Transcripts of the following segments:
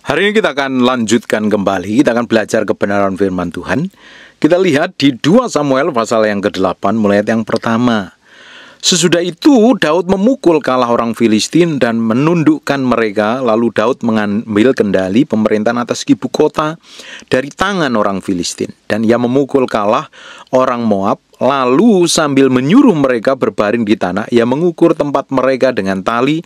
Hari ini kita akan lanjutkan kembali, kita akan belajar kebenaran firman Tuhan. Kita lihat di 2 Samuel pasal yang ke-8 mulai ayat yang pertama. Sesudah itu Daud memukul kalah orang Filistin dan menundukkan mereka. Lalu Daud mengambil kendali pemerintahan atas ibu kota dari tangan orang Filistin. Dan ia memukul kalah orang Moab. Lalu sambil menyuruh mereka berbaring di tanah, ia mengukur tempat mereka dengan tali.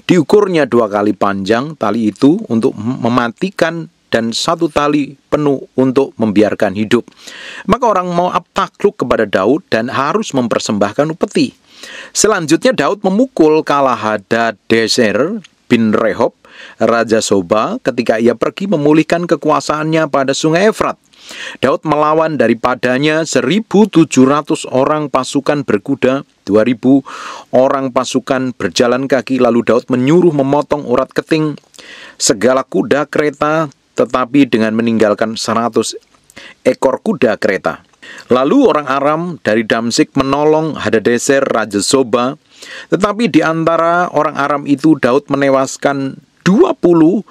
Diukurnya 2 kali panjang tali itu untuk mematikan, dan 1 tali penuh untuk membiarkan hidup. Maka orang Moab takluk kepada Daud dan harus mempersembahkan upeti. Selanjutnya Daud memukul kalah Hadadezer bin Rehob, Raja Soba, ketika ia pergi memulihkan kekuasaannya pada sungai Efrat. Daud melawan daripadanya 1.700 orang pasukan berkuda, 2.000 orang pasukan berjalan kaki. Lalu Daud menyuruh memotong urat keting segala kuda kereta, tetapi dengan meninggalkan 100 ekor kuda kereta. Lalu orang Aram dari Damsik menolong Hadadezer Raja Soba, tetapi di antara orang Aram itu Daud menewaskan 22.000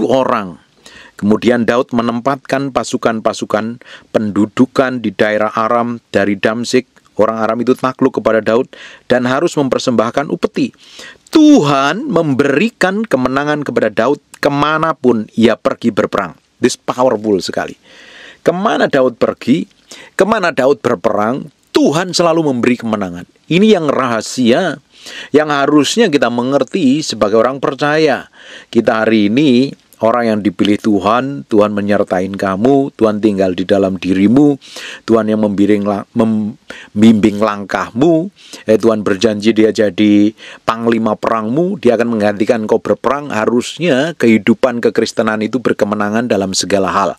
orang. Kemudian Daud menempatkan pasukan-pasukan pendudukan di daerah Aram dari Damsik. Orang Aram itu takluk kepada Daud dan harus mempersembahkan upeti. Tuhan memberikan kemenangan kepada Daud kemanapun ia pergi berperang. This powerful sekali. Kemana Daud pergi, kemana Daud berperang, Tuhan selalu memberi kemenangan. Ini yang rahasia, yang harusnya kita mengerti sebagai orang percaya. Kita hari ini orang yang dipilih Tuhan, Tuhan menyertai kamu, Tuhan tinggal di dalam dirimu, Tuhan yang membimbing langkahmu, Tuhan berjanji dia jadi panglima perangmu, dia akan menggantikan kau berperang. Harusnya kehidupan kekristenan itu berkemenangan dalam segala hal.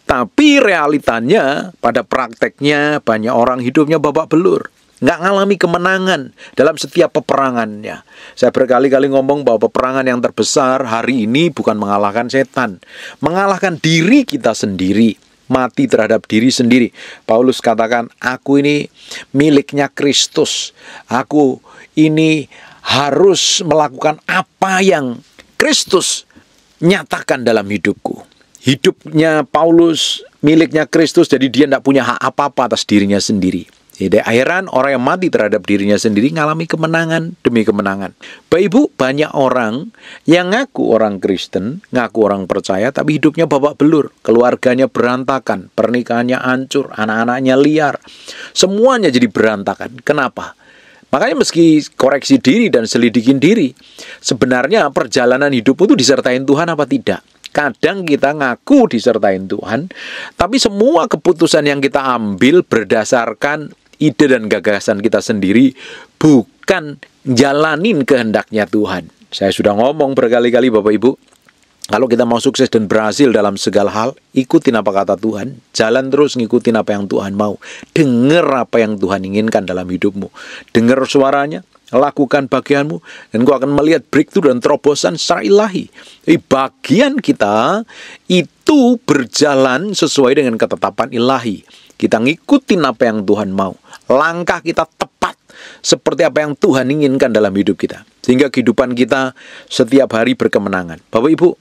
Tapi realitanya, pada prakteknya banyak orang hidupnya babak belur, nggak ngalami kemenangan dalam setiap peperangannya. Saya berkali-kali ngomong bahwa peperangan yang terbesar hari ini bukan mengalahkan setan, mengalahkan diri kita sendiri, mati terhadap diri sendiri. Paulus katakan, aku ini miliknya Kristus, aku ini harus melakukan apa yang Kristus nyatakan dalam hidupku. Hidupnya Paulus miliknya Kristus, jadi dia tidak punya hak apa-apa atas dirinya sendiri. Jadi akhiran orang yang mati terhadap dirinya sendiri ngalami kemenangan demi kemenangan. Bapak Ibu, banyak orang yang ngaku orang Kristen, ngaku orang percaya, tapi hidupnya babak belur. Keluarganya berantakan, pernikahannya hancur, anak-anaknya liar. Semuanya jadi berantakan. Kenapa? Makanya meski koreksi diri dan selidikin diri, sebenarnya perjalanan hidup itu disertain Tuhan apa tidak? Kadang kita ngaku disertain Tuhan, tapi semua keputusan yang kita ambil berdasarkan ide dan gagasan kita sendiri, bukan jalanin kehendaknya Tuhan. Saya sudah ngomong berkali-kali Bapak Ibu, kalau kita mau sukses dan berhasil dalam segala hal, ikutin apa kata Tuhan, jalan terus ngikutin apa yang Tuhan mau, dengar apa yang Tuhan inginkan dalam hidupmu, dengar suaranya, lakukan bagianmu, dan kau akan melihat breakthrough dan terobosan secara ilahi. Jadi bagian kita itu berjalan sesuai dengan ketetapan ilahi. Kita ngikutin apa yang Tuhan mau. Langkah kita tepat seperti apa yang Tuhan inginkan dalam hidup kita. Sehingga kehidupan kita setiap hari berkemenangan. Bapak Ibu,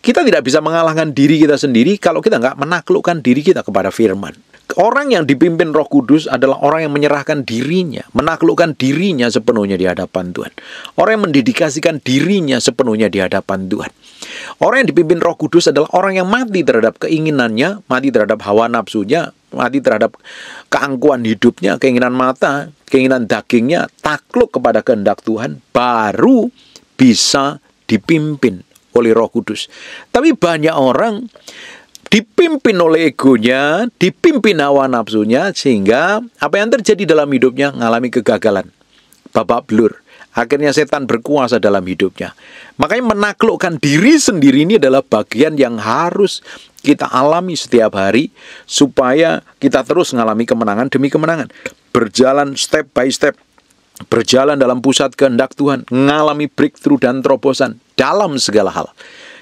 kita tidak bisa mengalahkan diri kita sendiri kalau kita nggak menaklukkan diri kita kepada firman. Orang yang dipimpin Roh Kudus adalah orang yang menyerahkan dirinya, menaklukkan dirinya sepenuhnya di hadapan Tuhan. Orang yang mendedikasikan dirinya sepenuhnya di hadapan Tuhan. Orang yang dipimpin Roh Kudus adalah orang yang mati terhadap keinginannya, mati terhadap hawa nafsunya, mati terhadap keangkuhan hidupnya, keinginan mata, keinginan dagingnya, takluk kepada kehendak Tuhan, baru bisa dipimpin oleh Roh Kudus. Tapi banyak orang dipimpin oleh egonya, dipimpin hawa nafsunya, sehingga apa yang terjadi dalam hidupnya mengalami kegagalan, babak belur. Akhirnya setan berkuasa dalam hidupnya. Makanya menaklukkan diri sendiri ini adalah bagian yang harus kita alami setiap hari, supaya kita terus mengalami kemenangan demi kemenangan. Berjalan step by step, berjalan dalam pusat kehendak Tuhan, mengalami breakthrough dan terobosan dalam segala hal.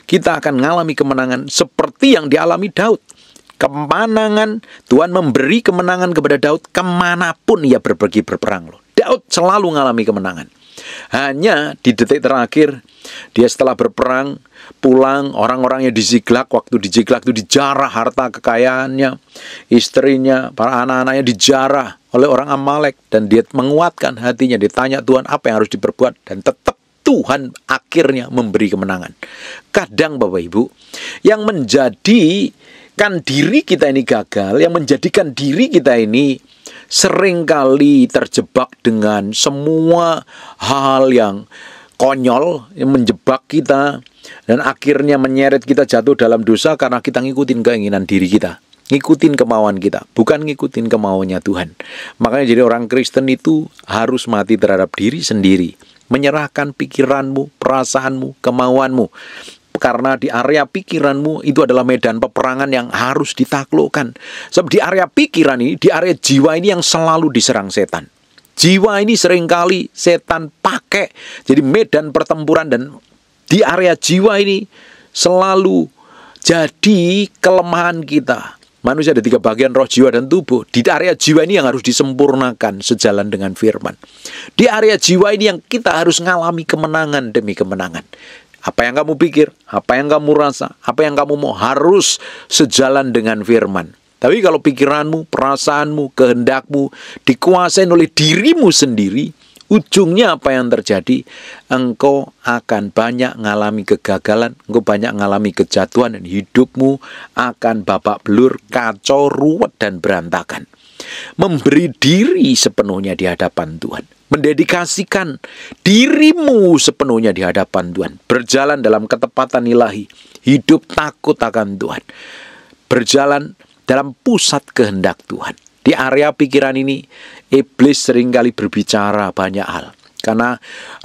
Kita akan mengalami kemenangan seperti yang dialami Daud. Kemenangan, Tuhan memberi kemenangan kepada Daud kemanapun ia pergi berperang. Daud selalu mengalami kemenangan. Hanya di detik terakhir, dia setelah berperang, pulang, orang-orangnya di Ziklag. Waktu di Ziklag itu dijarah harta kekayaannya, istrinya, para anak-anaknya dijarah oleh orang Amalek. Dan dia menguatkan hatinya, ditanya Tuhan apa yang harus diperbuat. Dan tetap Tuhan akhirnya memberi kemenangan. Kadang Bapak Ibu, yang menjadikan diri kita ini gagal, yang menjadikan diri kita ini seringkali terjebak dengan semua hal yang konyol yang menjebak kita dan akhirnya menyeret kita jatuh dalam dosa karena kita ngikutin keinginan diri kita, ngikutin kemauan kita, bukan ngikutin kemauannya Tuhan. Makanya jadi orang Kristen itu harus mati terhadap diri sendiri, menyerahkan pikiranmu, perasaanmu, kemauanmu. Karena di area pikiranmu itu adalah medan peperangan yang harus ditaklukkan. Sebab di area pikiran ini, di area jiwa ini yang selalu diserang setan. Jiwa ini seringkali setan pakai jadi medan pertempuran, dan di area jiwa ini selalu jadi kelemahan kita. Manusia ada 3 bagian, roh, jiwa, dan tubuh. Di area jiwa ini yang harus disempurnakan sejalan dengan firman. Di area jiwa ini yang kita harus ngalami kemenangan demi kemenangan. Apa yang kamu pikir, apa yang kamu rasa, apa yang kamu mau harus sejalan dengan firman. Tapi kalau pikiranmu, perasaanmu, kehendakmu dikuasai oleh dirimu sendiri, ujungnya apa yang terjadi? Engkau akan banyak mengalami kegagalan, engkau banyak mengalami kejatuhan, dan hidupmu akan babak belur, kacau, ruwet, dan berantakan. Memberi diri sepenuhnya di hadapan Tuhan, mendedikasikan dirimu sepenuhnya di hadapan Tuhan, berjalan dalam ketepatan ilahi, hidup takut akan Tuhan, berjalan dalam pusat kehendak Tuhan. Di area pikiran ini, iblis seringkali berbicara banyak hal. Karena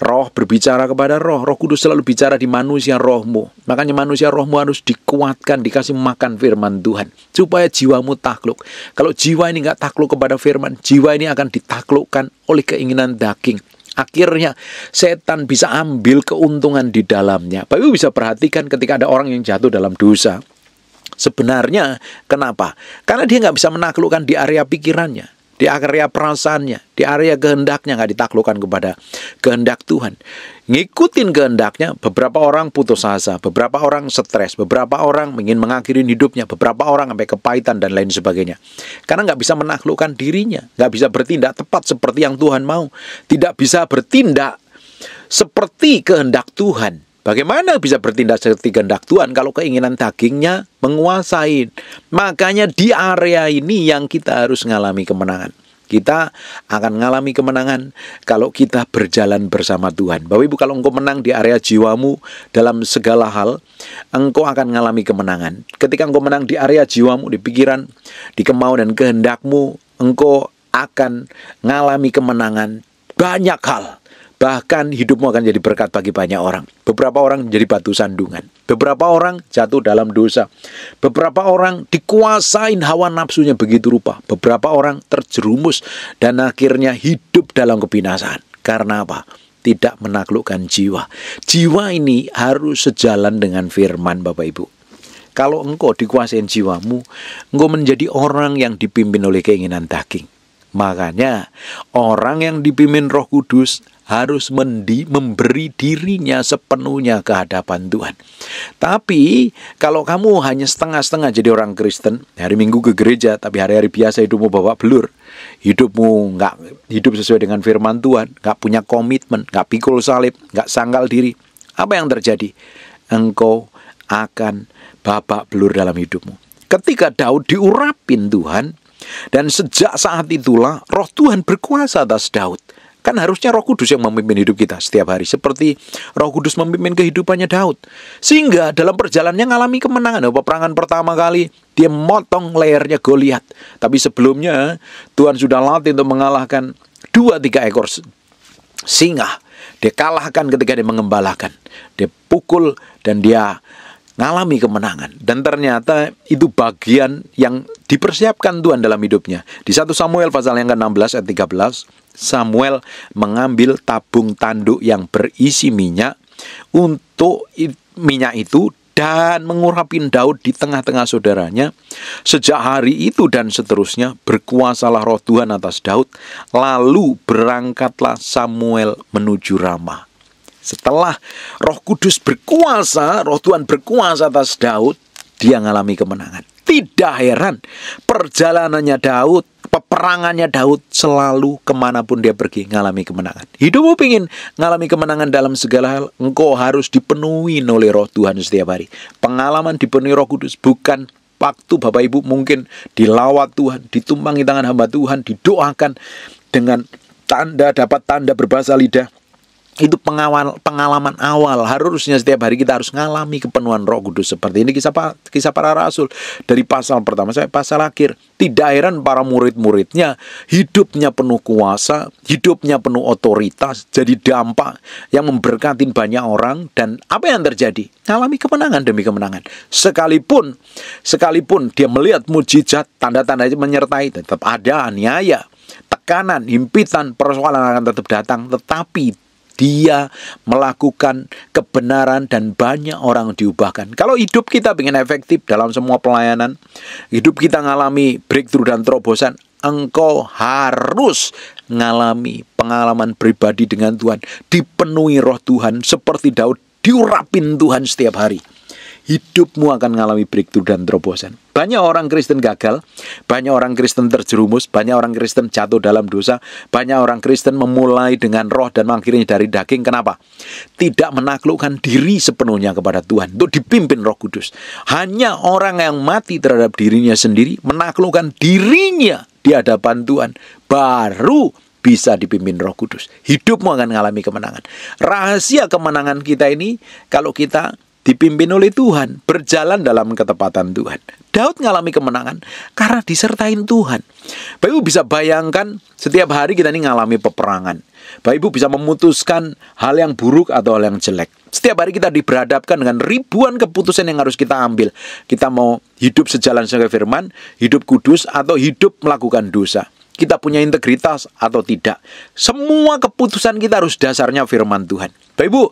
roh berbicara kepada roh, Roh Kudus selalu bicara di manusia rohmu. Makanya manusia rohmu harus dikuatkan, dikasih makan firman Tuhan, supaya jiwamu takluk. Kalau jiwa ini nggak takluk kepada firman, jiwa ini akan ditaklukkan oleh keinginan daging. Akhirnya setan bisa ambil keuntungan di dalamnya. Bapak Ibu bisa perhatikan ketika ada orang yang jatuh dalam dosa. Sebenarnya kenapa? Karena dia nggak bisa menaklukkan di area pikirannya, di area perasaannya, di area kehendaknya, nggak ditaklukkan kepada kehendak Tuhan. Ngikutin kehendaknya, beberapa orang putus asa, beberapa orang stres, beberapa orang ingin mengakhiri hidupnya, beberapa orang sampai kepahitan dan lain sebagainya. Karena nggak bisa menaklukkan dirinya, nggak bisa bertindak tepat seperti yang Tuhan mau, tidak bisa bertindak seperti kehendak Tuhan. Bagaimana bisa bertindak seperti kehendak Tuhan kalau keinginan dagingnya menguasai? Makanya di area ini yang kita harus mengalami kemenangan. Kita akan mengalami kemenangan kalau kita berjalan bersama Tuhan. Bapak Ibu, kalau engkau menang di area jiwamu dalam segala hal, engkau akan mengalami kemenangan. Ketika engkau menang di area jiwamu, di pikiran, di kemauan dan kehendakmu, engkau akan mengalami kemenangan banyak hal. Bahkan hidupmu akan jadi berkat bagi banyak orang. Beberapa orang menjadi batu sandungan. Beberapa orang jatuh dalam dosa. Beberapa orang dikuasain hawa nafsunya begitu rupa. Beberapa orang terjerumus dan akhirnya hidup dalam kebinasaan. Karena apa? Tidak menaklukkan jiwa. Jiwa ini harus sejalan dengan firman, Bapak Ibu. Kalau engkau dikuasain jiwamu, engkau menjadi orang yang dipimpin oleh keinginan daging. Makanya orang yang dipimpin Roh Kudus harus memberi dirinya sepenuhnya ke hadapan Tuhan. Tapi kalau kamu hanya setengah-setengah jadi orang Kristen, hari Minggu ke gereja, tapi hari-hari biasa hidupmu bawa belur, hidupmu nggak hidup sesuai dengan firman Tuhan, nggak punya komitmen, nggak pikul salib, nggak sangkal diri, apa yang terjadi? Engkau akan babak belur dalam hidupmu. Ketika Daud diurapin Tuhan, dan sejak saat itulah Roh Tuhan berkuasa atas Daud. Kan harusnya Roh Kudus yang memimpin hidup kita setiap hari, seperti Roh Kudus memimpin kehidupannya Daud. Sehingga dalam perjalanannya ngalami kemenangan. Peperangan pertama kali dia motong lehernya Goliat. Tapi sebelumnya Tuhan sudah latih untuk mengalahkan 2-3 ekor singa. Dia kalahkan ketika dia mengembalakan. Dia pukul dan dia ngalami kemenangan. Dan ternyata itu bagian yang dipersiapkan Tuhan dalam hidupnya. Di 1 Samuel pasal yang ke-16 ayat 13, Samuel mengambil tabung tanduk yang berisi minyak. Untuk minyak itu dan mengurapin Daud di tengah-tengah saudaranya. Sejak hari itu dan seterusnya berkuasalah roh Tuhan atas Daud. Lalu berangkatlah Samuel menuju Rama. Setelah Roh Kudus berkuasa, Roh Tuhan berkuasa atas Daud, dia mengalami kemenangan. Tidak heran perjalanannya Daud, peperangannya Daud selalu kemanapun dia pergi mengalami kemenangan. Hidupmu ingin mengalami kemenangan dalam segala hal, engkau harus dipenuhi oleh Roh Tuhan setiap hari. Pengalaman dipenuhi Roh Kudus bukan waktu Bapak Ibu mungkin dilawat Tuhan, ditumpangi tangan hamba Tuhan, didoakan dengan tanda, dapat tanda berbahasa lidah. Itu pengalaman awal. Harusnya setiap hari kita harus mengalami kepenuhan Roh Kudus. Seperti ini kisah para rasul. Dari pasal pertama sampai pasal akhir. Tidak heran para murid-muridnya hidupnya penuh kuasa, hidupnya penuh otoritas, jadi dampak yang memberkatin banyak orang. Dan apa yang terjadi? Mengalami kemenangan demi kemenangan. Sekalipun dia melihat mujizat, tanda-tanda menyertai, tetap ada aniaya, tekanan, himpitan, persoalan akan tetap datang. Tetapi dia melakukan kebenaran dan banyak orang diubahkan. Kalau hidup kita ingin efektif dalam semua pelayanan, hidup kita mengalami breakthrough dan terobosan, engkau harus mengalami pengalaman pribadi dengan Tuhan, dipenuhi Roh Tuhan seperti Daud, diurapin Tuhan setiap hari. Hidupmu akan mengalami breakthrough dan terobosan. Banyak orang Kristen gagal, banyak orang Kristen terjerumus, banyak orang Kristen jatuh dalam dosa, banyak orang Kristen memulai dengan roh dan mengakhiri dari daging. Kenapa? Tidak menaklukkan diri sepenuhnya kepada Tuhan untuk dipimpin Roh Kudus. Hanya orang yang mati terhadap dirinya sendiri, menaklukkan dirinya di hadapan Tuhan, baru bisa dipimpin Roh Kudus. Hidupmu akan mengalami kemenangan. Rahasia kemenangan kita ini, kalau kita dipimpin oleh Tuhan, berjalan dalam ketepatan Tuhan. Daud mengalami kemenangan karena disertain Tuhan. Bapak Ibu bisa bayangkan setiap hari kita ini mengalami peperangan. Bapak Ibu bisa memutuskan hal yang buruk atau hal yang jelek. Setiap hari kita diberhadapkan dengan ribuan keputusan yang harus kita ambil. Kita mau hidup sejalan dengan firman, hidup kudus, atau hidup melakukan dosa. Kita punya integritas atau tidak. Semua keputusan kita harus dasarnya firman Tuhan. Bapak Ibu,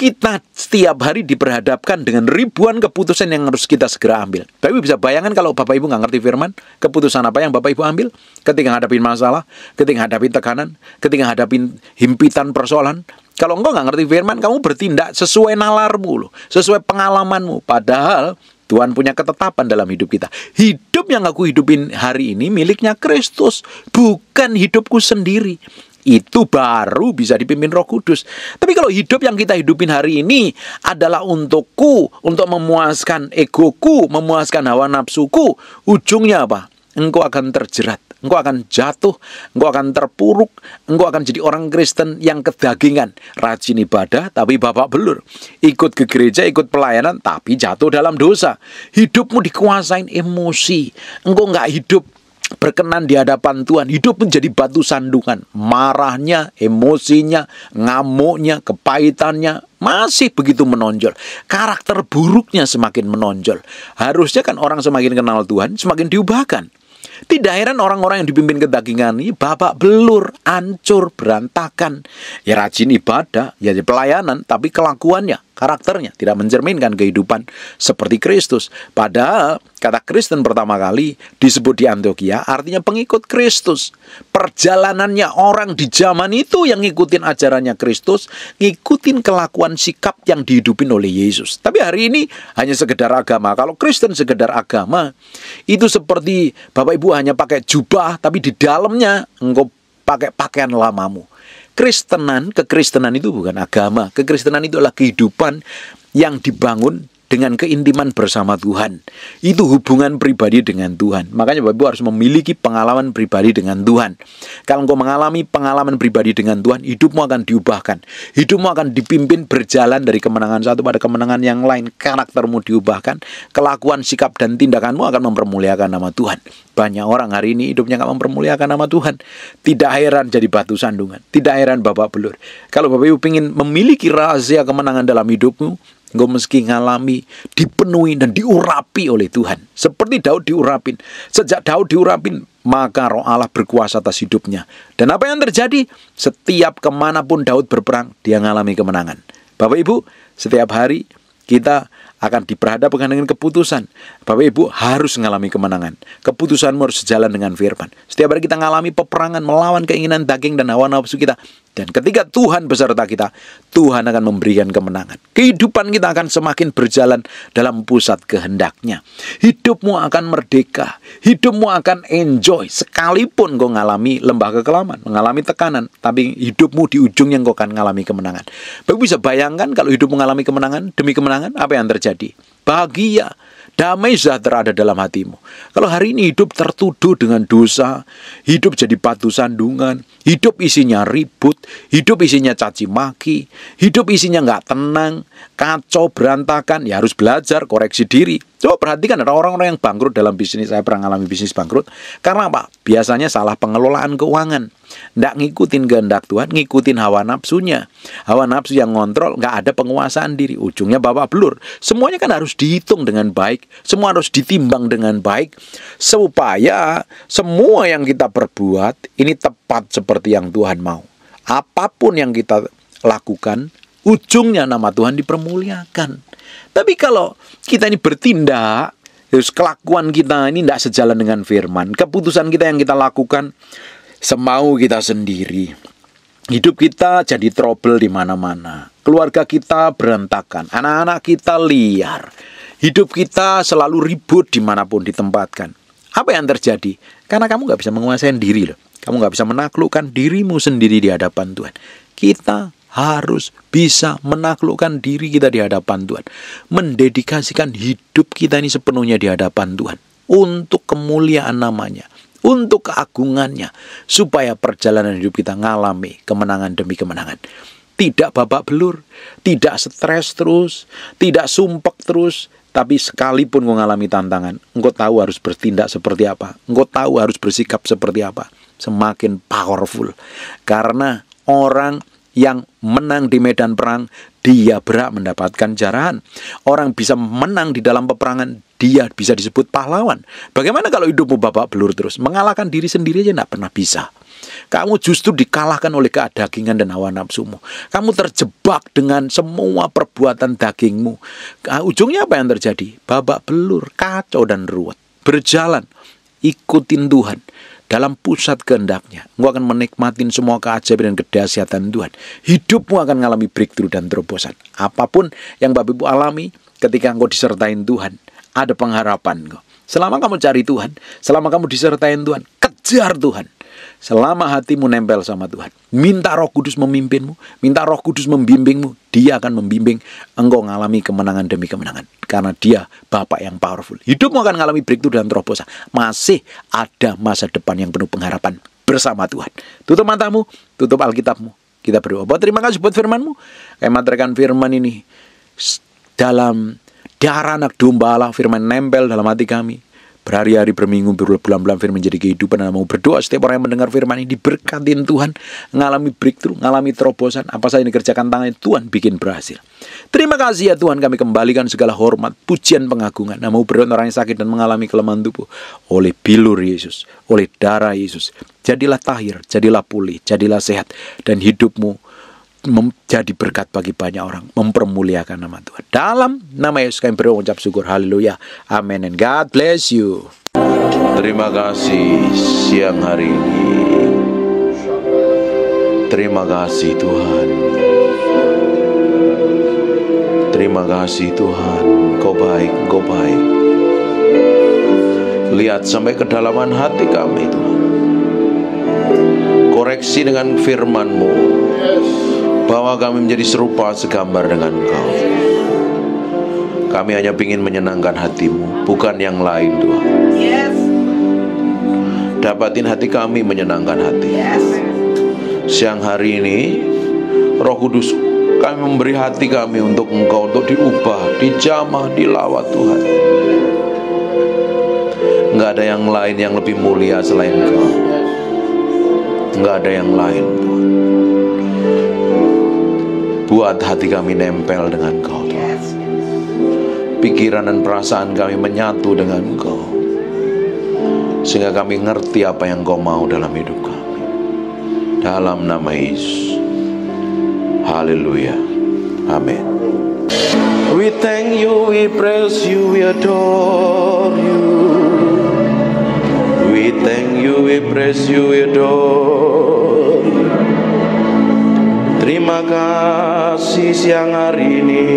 kita setiap hari diperhadapkan dengan ribuan keputusan yang harus kita segera ambil. Bapak Ibu bisa bayangkan kalau Bapak Ibu nggak ngerti firman, keputusan apa yang Bapak Ibu ambil ketika hadapin masalah, ketika hadapin tekanan, ketika hadapin himpitan persoalan. Kalau engkau nggak ngerti firman, kamu bertindak sesuai nalarmu loh, sesuai pengalamanmu. Padahal Tuhan punya ketetapan dalam hidup kita. Hidup yang aku hidupin hari ini miliknya Kristus, bukan hidupku sendiri. Itu baru bisa dipimpin Roh Kudus. Tapi kalau hidup yang kita hidupin hari ini adalah untukku, untuk memuaskan egoku, memuaskan hawa nafsuku, ujungnya apa? Engkau akan terjerat, engkau akan jatuh, engkau akan terpuruk, engkau akan jadi orang Kristen yang kedagingan, rajin ibadah tapi babak belur, ikut ke gereja, ikut pelayanan tapi jatuh dalam dosa. Hidupmu dikuasain emosi, engkau nggak hidup berkenan di hadapan Tuhan, hidup menjadi batu sandungan. Marahnya, emosinya, ngamuknya, kepahitannya masih begitu menonjol. Karakter buruknya semakin menonjol. Harusnya kan orang semakin kenal Tuhan, semakin diubahkan. Tidak heran orang-orang yang dipimpin kedagingan ini babak belur, hancur, berantakan. Ya rajin ibadah, ya pelayanan, tapi kelakuannya, karakternya tidak mencerminkan kehidupan seperti Kristus. Padahal kata Kristen pertama kali disebut di Antioquia artinya pengikut Kristus. Perjalanannya orang di zaman itu yang ngikutin ajarannya Kristus, ngikutin kelakuan sikap yang dihidupin oleh Yesus. Tapi hari ini hanya sekedar agama. Kalau Kristen sekedar agama, itu seperti Bapak Ibu hanya pakai jubah, tapi di dalamnya engkau pakai pakaian lamamu. Kekristenan itu bukan agama. Kekristenan itu adalah kehidupan yang dibangun dengan keintiman bersama Tuhan. Itu hubungan pribadi dengan Tuhan. Makanya Bapak Ibu harus memiliki pengalaman pribadi dengan Tuhan. Kalau engkau mengalami pengalaman pribadi dengan Tuhan, hidupmu akan diubahkan. Hidupmu akan dipimpin berjalan dari kemenangan satu pada kemenangan yang lain. Karaktermu diubahkan, kelakuan, sikap, dan tindakanmu akan mempermuliakan nama Tuhan. Banyak orang hari ini hidupnya akan mempermuliakan nama Tuhan. Tidak heran jadi batu sandungan. Tidak heran babak belur. Kalau Bapak Ibu ingin memiliki rahasia kemenangan dalam hidupmu, engkau mesti ngalami, dipenuhi dan diurapi oleh Tuhan. Seperti Daud diurapin. Sejak Daud diurapin, maka Roh Allah berkuasa atas hidupnya. Dan apa yang terjadi? Setiap kemanapun Daud berperang, dia ngalami kemenangan. Bapak Ibu, setiap hari kita akan diperhadapkan dengan keputusan. Bapak Ibu harus mengalami kemenangan. Keputusanmu harus sejalan dengan firman. Setiap hari kita mengalami peperangan melawan keinginan daging dan hawa nafsu kita. Dan ketika Tuhan beserta kita, Tuhan akan memberikan kemenangan. Kehidupan kita akan semakin berjalan dalam pusat kehendak-Nya. Hidupmu akan merdeka. Hidupmu akan enjoy. Sekalipun kau mengalami lembah kekelaman, mengalami tekanan, tapi hidupmu di ujungnya kau akan mengalami kemenangan. Bapak bisa bayangkan kalau hidup mengalami kemenangan demi kemenangan, apa yang terjadi? Bahagia, damai sejahtera ada dalam hatimu. Kalau hari ini hidup tertuduh dengan dosa, hidup jadi batu sandungan, hidup isinya ribut, hidup isinya caci maki, hidup isinya nggak tenang, kacau, berantakan, ya harus belajar, koreksi diri. Coba perhatikan, ada orang-orang yang bangkrut dalam bisnis. Saya pernah mengalami bisnis bangkrut. Karena apa? Biasanya salah pengelolaan keuangan. Nggak ngikutin kehendak Tuhan, ngikutin hawa nafsunya. Hawa nafsu yang ngontrol, nggak ada penguasaan diri. Ujungnya babak belur. Semuanya kan harus dihitung dengan baik. Semua harus ditimbang dengan baik. Supaya semua yang kita perbuat, ini tepat seperti yang Tuhan mau. Apapun yang kita lakukan, ujungnya nama Tuhan dipermuliakan. Tapi kalau kita ini bertindak, terus kelakuan kita ini tidak sejalan dengan firman, keputusan kita yang kita lakukan semau kita sendiri, hidup kita jadi trouble di mana-mana, keluarga kita berantakan, anak-anak kita liar, hidup kita selalu ribut dimanapun ditempatkan. Apa yang terjadi? Karena kamu nggak bisa menguasai diri loh. Kamu nggak bisa menaklukkan dirimu sendiri di hadapan Tuhan. Kita harus bisa menaklukkan diri kita di hadapan Tuhan. Mendedikasikan hidup kita ini sepenuhnya di hadapan Tuhan. Untuk kemuliaan namanya. Untuk keagungannya. Supaya perjalanan hidup kita ngalami kemenangan demi kemenangan. Tidak babak belur. Tidak stres terus. Tidak sumpek terus. Tapi sekalipun engkau mengalami tantangan, engkau tahu harus bertindak seperti apa. Engkau tahu harus bersikap seperti apa. Semakin powerful. Karena orang yang menang di medan perang, dia berhak mendapatkan jarahan. Orang bisa menang di dalam peperangan, dia bisa disebut pahlawan. Bagaimana kalau hidupmu babak belur terus? Mengalahkan diri sendiri aja tidak pernah bisa. Kamu justru dikalahkan oleh kedagingan dan hawa nafsumu. Kamu terjebak dengan semua perbuatan dagingmu. Ujungnya apa yang terjadi? Babak belur, kacau dan ruwet. Berjalan, ikutin Tuhan. Dalam pusat kehendak-Nya, engkau akan menikmatin semua keajaiban dan kedahsyatan Tuhan. Hidupmu akan mengalami breakthrough dan terobosan. Apapun yang Bapak Ibu alami ketika engkau disertain Tuhan, ada pengharapan engkau. Selama kamu cari Tuhan, selama kamu disertain Tuhan, kejar Tuhan. Selama hatimu nempel sama Tuhan, minta Roh Kudus memimpinmu, minta Roh Kudus membimbingmu. Dia akan membimbing engkau mengalami kemenangan demi kemenangan. Karena dia Bapa yang powerful. Hidupmu akan mengalami breakthrough dan terobosan. Masih ada masa depan yang penuh pengharapan bersama Tuhan. Tutup matamu, tutup Alkitabmu. Kita berdoa. Bapak, terima kasih buat firman-Mu. Kami materkan firman ini dalam darah anak domba Allah. Firman nempel dalam hati kami. Berhari-hari, berminggu, berbulan-bulan firman menjadi kehidupan. Dan mau berdoa setiap orang yang mendengar firman ini diberkatin Tuhan, ngalami breakthrough, ngalami terobosan. Apa saja yang dikerjakan tangannya, Tuhan bikin berhasil. Terima kasih ya Tuhan, kami kembalikan segala hormat, pujian, pengagungan. Nah, mau berdoa orang yang sakit dan mengalami kelemahan tubuh oleh bilur Yesus, oleh darah Yesus. Jadilah tahir, jadilah pulih, jadilah sehat, dan hidupmu menjadi berkat bagi banyak orang, mempermuliakan nama Tuhan. Dalam nama Yesus kami berdoa, ucap syukur, haleluya, amin, and God bless you. Terima kasih siang hari ini. Terima kasih Tuhan. Terima kasih Tuhan. Kau baik, Kau baik. Lihat sampai kedalaman hati kami Tuhan. Koreksi dengan firman-Mu, bahwa kami menjadi serupa segambar dengan Engkau. Kami hanya ingin menyenangkan hati-Mu, bukan yang lain Tuhan. Dapatin hati kami menyenangkan hati. Siang hari ini Roh Kudus, kami memberi hati kami untuk Engkau, untuk diubah, dijamah, dilawat Tuhan. Enggak ada yang lain yang lebih mulia selain Engkau. Enggak ada yang lain Tuhan. Buat hati kami nempel dengan Engkau Tuhan. Pikiran dan perasaan kami menyatu dengan Engkau, sehingga kami ngerti apa yang Engkau mau dalam hidup kami. Dalam nama Yesus. Haleluya. Amin. We thank you, we praise you, we adore you. We thank you, we praise you, we adore you. Terima kasih siang hari ini.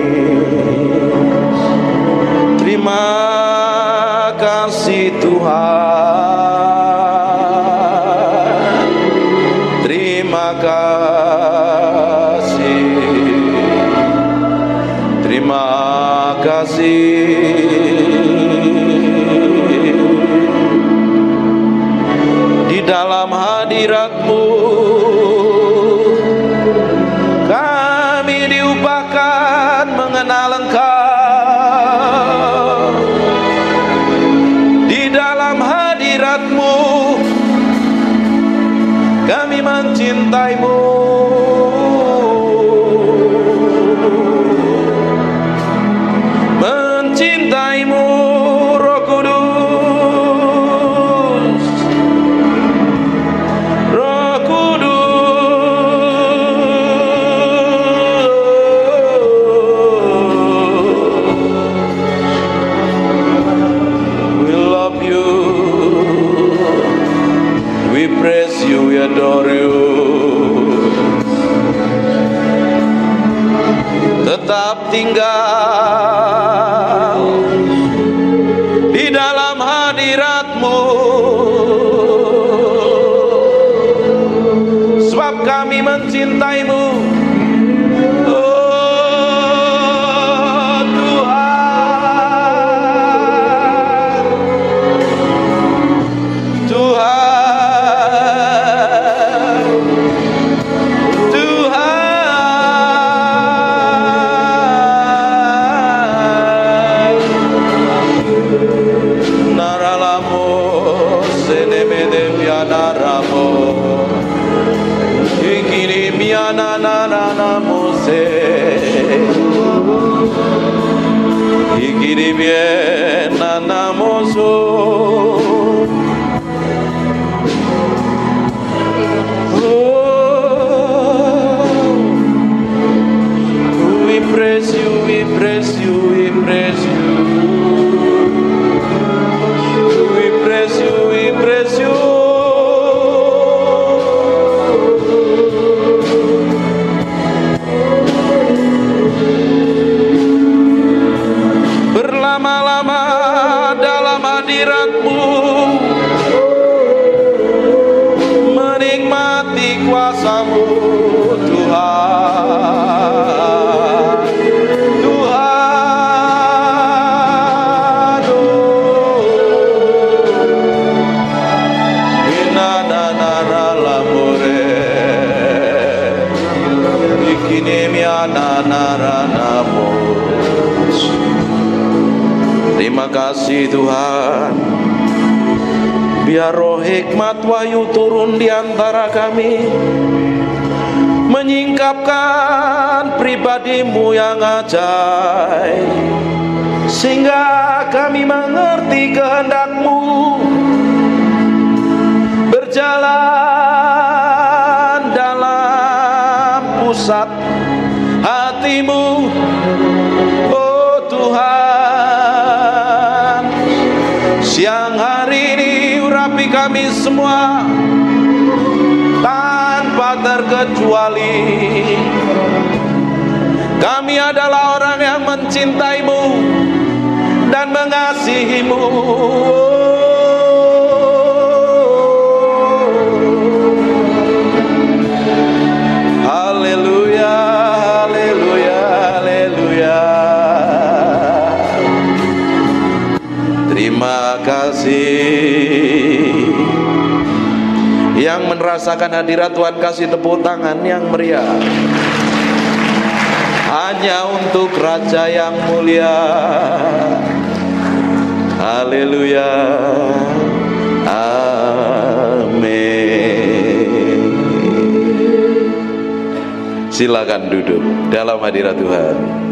Terima kasih Tuhan. Terima kasih. Terima kasih. Di dalam hadirat-Mu kami diubahkan mengenal Engkau. Di dalam hadirat-Mu kami mencintai-Mu. Mencintaimu, Roh Kudus. Roh Kudus. We love you. We praise you, we adore you. Tetap tinggal di dalam hadirat-Mu, sebab kami mencintaimu. Oh Tuhan, Tuhan, Tuhan. Naralamo senemede pianaramo, ikiri miana naramo se, ikiri biena namoso. We praise you, we praise you, we praise you. We praise you, we praise you. Berlama-lama dalam hadirat-Mu, menikmati kuasa-Mu, Tuhan. Tuhan, inananaramore, ikinemiananaranamos. Terima kasih Tuhan. Biar roh hikmat wahyu turun di antara kami, menyingkapkan pribadi-Mu yang ajaib, sehingga kami mengerti kehendak-Mu, berjalan dalam pusat hati-Mu. Oh Tuhan, siang hari ini urapi kami semua tanpa terkecuali. Kami adalah orang yang mencintai-Mu dan mengasihi-Mu. Haleluya, haleluya, haleluya. Terima kasih. Yang merasakan hadirat Tuhan kasih tepuk tangan yang meriah. Hanya untuk Raja yang mulia. Haleluya. Amin. Silakan duduk dalam hadirat Tuhan.